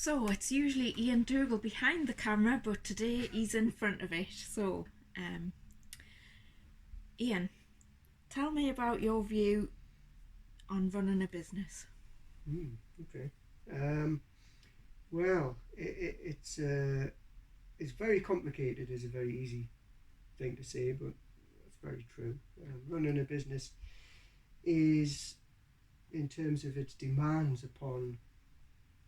So it's usually Ian Dougall behind the camera, but today he's in front of it. So, um, Ian, tell me about your view on running a business. Okay. Um, well, it's very complicated. Is a very easy thing to say, but it's very true. Running a business is, in terms of its demands upon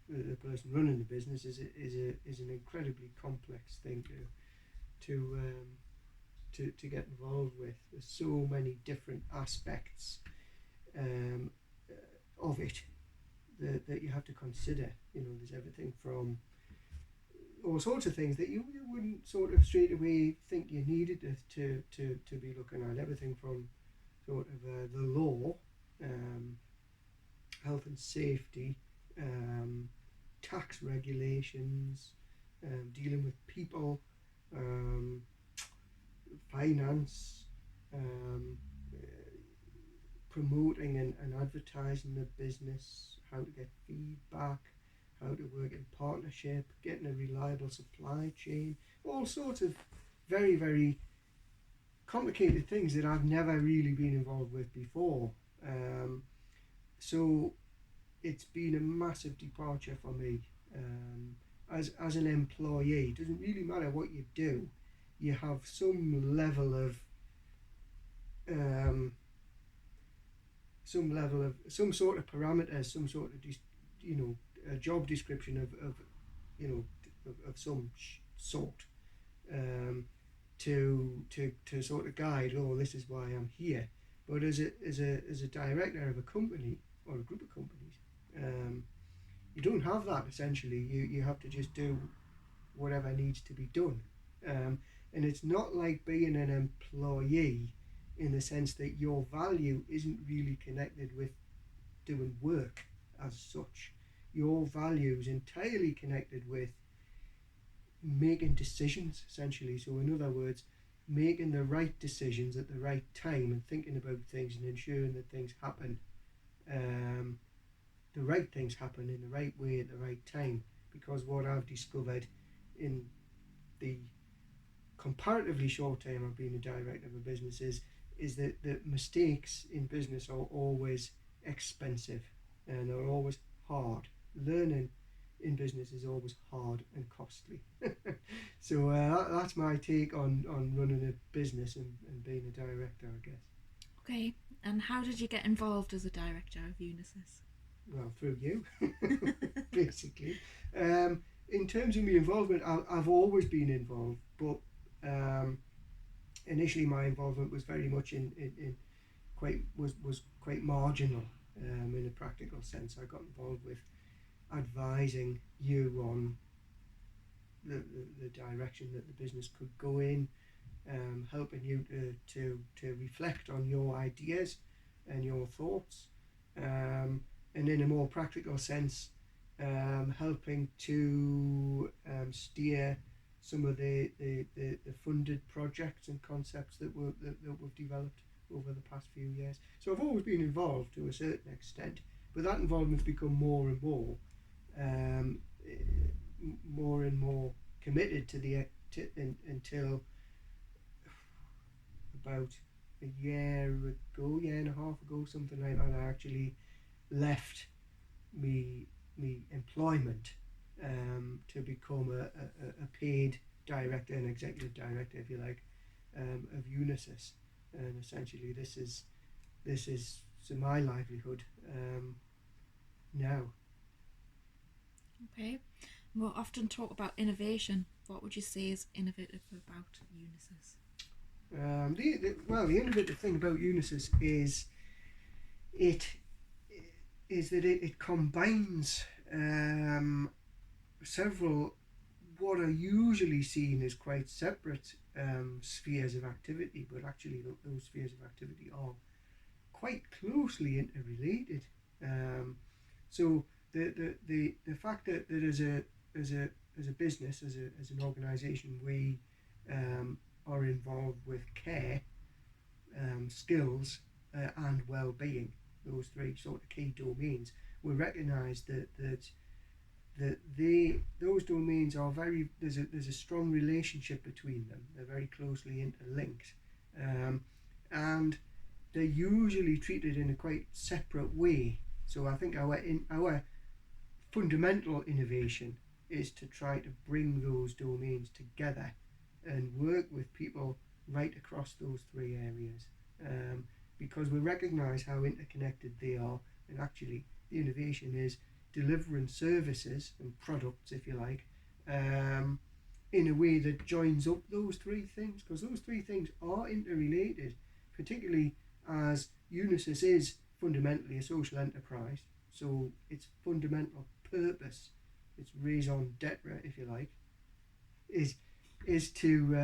the person running the business, is an incredibly complex thing to get involved with. There's so many different aspects um, of it that you have to consider. There's everything from all sorts of things that you wouldn't sort of straight away think you needed to be looking at. Everything from sort of the law, um, health and safety, tax regulations, dealing with people, um, finance, um, promoting and advertising the business, how to get feedback, how to work in partnership, getting a reliable supply chain, all sorts of very, very complicated things that I've never really been involved with before. So it's been a massive departure for me. As an employee, it doesn't really matter what you do, you have um, some sort of parameters, some sort of a job description of you know of some sort, um, to sort of guide. Oh, this is why I'm here. But as a director of a company or a group of companies, um, you don't have that. Essentially, you have to just do whatever needs to be done. Um, and it's not like being an employee in the sense that your value isn't really connected with doing work as such. Your value is entirely connected with making decisions, essentially. So, in other words, making the right decisions at the right time and thinking about things and ensuring that things happen, um, the right things happen in the right way at the right time. Because what I've discovered in the comparatively short time I've been a director of a business is that the mistakes in business are always expensive and they're always hard. Learning in business is always hard and costly. So that's my take on running a business and being a director, I guess. Okay, and how did you get involved as a director of Unisus? Well, through you, basically. In terms of my involvement, I've always been involved, but um, initially my involvement was very much in was quite marginal, in a practical sense. I got involved with advising you on the direction that the business could go in, helping you to reflect on your ideas and your thoughts, and in a more practical sense, helping to steer some of the funded projects and concepts that we've developed over the past few years. So I've always been involved to a certain extent, but that involvement's become more and um, more and more committed to until about a year and a half ago, something like that. I actually left me employment, to become a paid director, an executive director, if you like, of Unisus, and essentially this is so my livelihood now. Okay, we'll often talk about innovation. What would you say is innovative about Unisus? The innovative thing about Unisus it is that it combines several what are usually seen as quite separate spheres of activity, but actually those spheres of activity are quite closely interrelated. Um, so the fact that as a business, as an organisation, we are involved with care, skills, and well-being, those three sort of key domains, we recognise that those domains are very, there's a strong relationship between them. They're very closely interlinked, and they're usually treated in a quite separate way. So I think our fundamental innovation is to try to bring those domains together and work with people right across those three areas, because we recognise how interconnected they are, and actually the innovation is delivering services and products, if you like, in a way that joins up those three things, because those three things are interrelated, particularly as Unisus is fundamentally a social enterprise. So its fundamental purpose, its raison d'etre, if you like, is to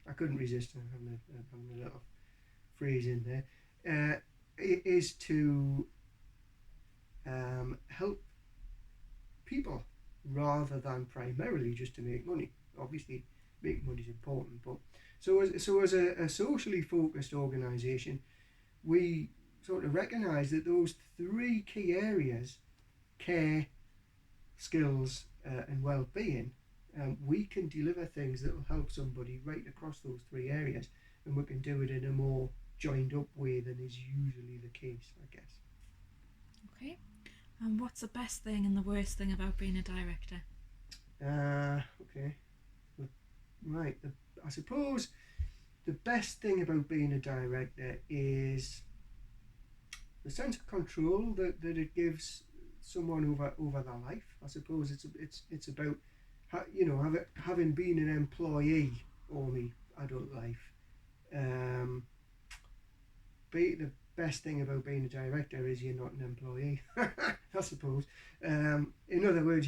I couldn't resist having a little phrase in there. Is to help people rather than primarily just to make money. Obviously, making money is important, but as a socially focused organisation, we sort of recognise that those three key areas, care, skills, and well-being, we can deliver things that will help somebody right across those three areas, and we can do it in a more joined up way than is usually the case, I guess. Okay. And what's the best thing and the worst thing about being a director? Okay. Right. I suppose the best thing about being a director is the sense of control that it gives someone over their life. I suppose it's about having been an employee all my adult life. The best thing about being a director is you're not an employee. I suppose. In other words,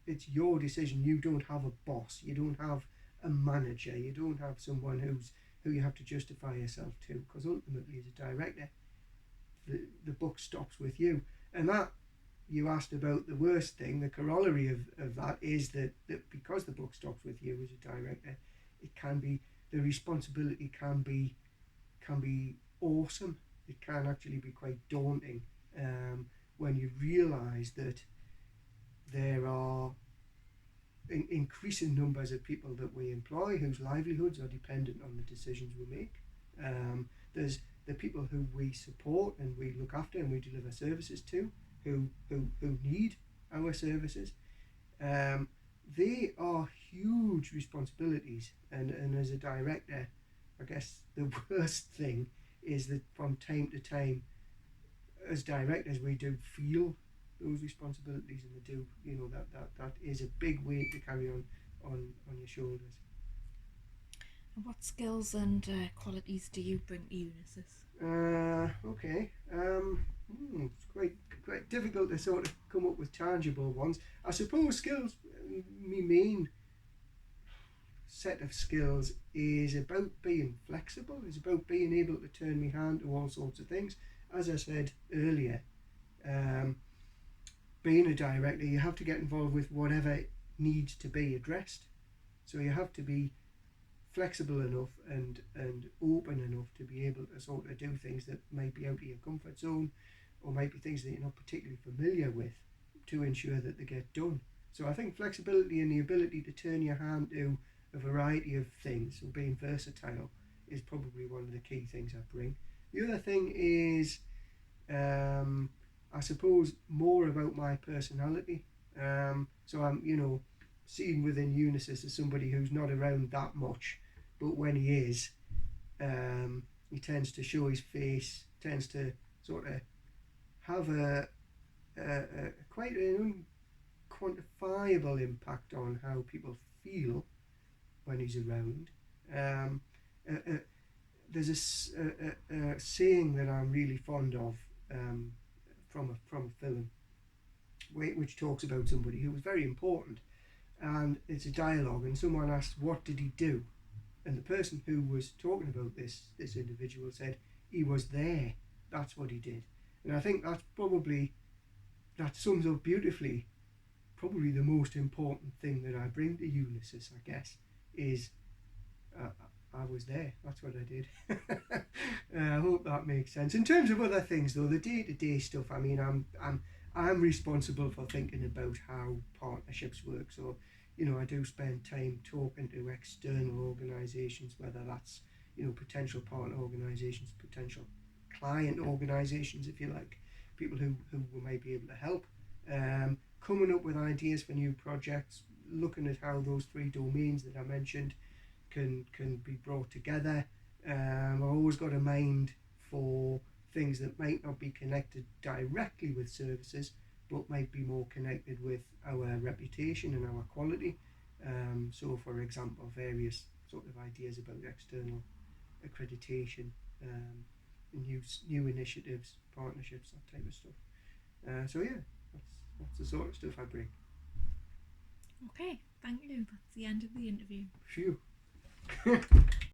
it's your decision. You don't have a boss. You don't have a manager. You don't have someone who you have to justify yourself to. Because ultimately, as a director, the buck stops with you. And that, you asked about the worst thing. The corollary of that is that because the buck stops with you as a director, the responsibility can be awesome. It can actually be quite daunting when you realise that there are increasing numbers of people that we employ whose livelihoods are dependent on the decisions we make. There's the people who we support and we look after and we deliver services to, who need our services. They are huge responsibilities, and as a director, I guess the worst thing is that from time to time, as directors, we do feel those responsibilities, and they do, that is a big weight to carry on your shoulders. And what skills and qualities do you bring to Unisus? Okay. It's quite difficult to sort of come up with tangible ones. I suppose skills, my main set of skills is about being flexible, is about being able to turn my hand to all sorts of things. As I said earlier, being a director, you have to get involved with whatever needs to be addressed. So you have to be flexible enough and open enough to be able to sort of do things that might be out of your comfort zone, or might be things that you're not particularly familiar with, to ensure that they get done. So I think flexibility and the ability to turn your hand to a variety of things and being versatile is probably one of the key things I bring. The other thing is, I suppose, more about my personality. So I'm, seen within Unisus as somebody who's not around that much, but when he is, he tends to show his face, tends to sort of have a quite an unquantifiable impact on how people feel when he's around. There's a saying that I'm really fond of from a film, which talks about somebody who was very important, and it's a dialogue, and someone asks, "What did he do?" And the person who was talking about this individual said, "He was there. That's what he did." And I think that sums up beautifully probably the most important thing that I bring to Unisus, I guess, is I was there. That's what I did. I hope that makes sense. In terms of other things, though, the day-to-day stuff, I mean, I'm responsible for thinking about how partnerships work. So, I do spend time talking to external organisations, whether that's, potential partner organisations, potential client organisations, if you like, people who we may be able to help, coming up with ideas for new projects, looking at how those three domains that I mentioned can be brought together. I've always got a mind for things that might not be connected directly with services, but might be more connected with our reputation and our quality. So, for example, various sort of ideas about external accreditation, new initiatives, partnerships, that type of stuff. So yeah, that's the sort of stuff I bring. Okay, thank you. That's the end of the interview. Phew.